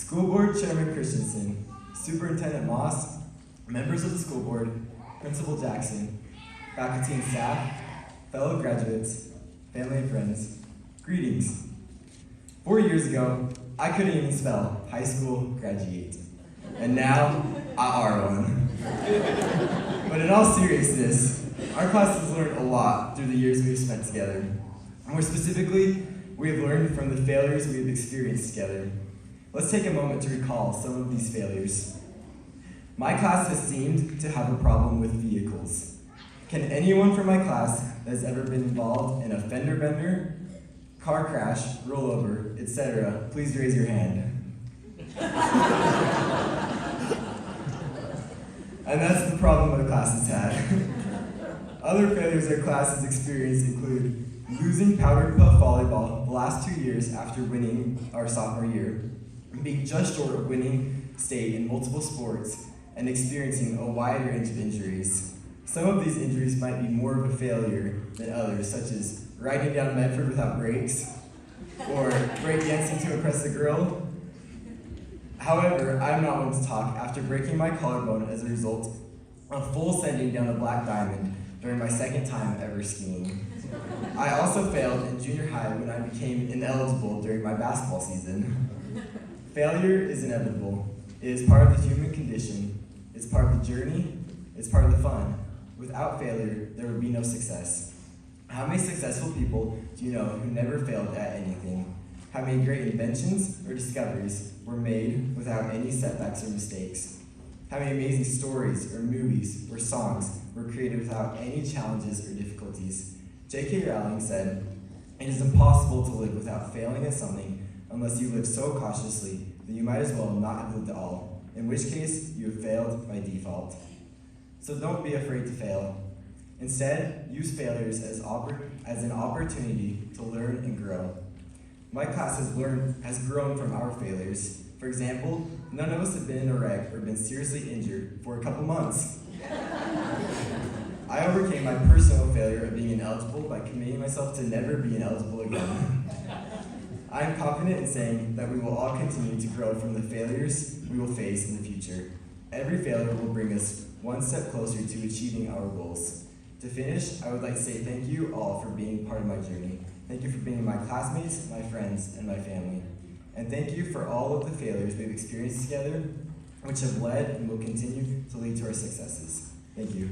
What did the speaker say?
School Board Chairman Christensen, Superintendent Moss, members of the school board, Principal Jackson, faculty and staff, fellow graduates, family and friends, greetings. 4 years ago, I couldn't even spell high school graduate, and now I are one. But in all seriousness, our class has learned a lot through the years we've spent together. More specifically, we have learned from the failures we have experienced together. Let's take a moment to recall some of these failures. My class has seemed to have a problem with vehicles. Can anyone from my class that has ever been involved in a fender bender, car crash, rollover, etc., please raise your hand? And that's the problem my class has had. Other failures our class has experienced include losing powder puff volleyball the last 2 years after winning our sophomore year, being just short of winning state in multiple sports, and experiencing a wide range of injuries. Some of these injuries might be more of a failure than others, such as riding down Medford without brakes, or breakdancing to impress a girl. However, I'm not one to talk after breaking my collarbone as a result of full sending down a black diamond during my second time ever skiing. I also failed in junior high when I became ineligible during my basketball season. Failure is inevitable. It is part of the human condition. It's part of the journey. It's part of the fun. Without failure, there would be no success. How many successful people do you know who never failed at anything? How many great inventions or discoveries were made without any setbacks or mistakes? How many amazing stories or movies or songs were created without any challenges or difficulties? J.K. Rowling said, "It is impossible to live without failing at something unless you live so cautiously that you might as well not have lived at all, in which case you have failed by default." So don't be afraid to fail. Instead, use failures as an opportunity to learn and grow. My class has grown from our failures. For example, none of us have been in a wreck or been seriously injured for a couple months. I overcame my personal failure of being ineligible by committing myself to never be ineligible again. I am confident in saying that we will all continue to grow from the failures we will face in the future. Every failure will bring us one step closer to achieving our goals. To finish, I would like to say thank you all for being part of my journey. Thank you for being my classmates, my friends, and my family. And thank you for all of the failures we've experienced together, which have led and will continue to lead to our successes. Thank you.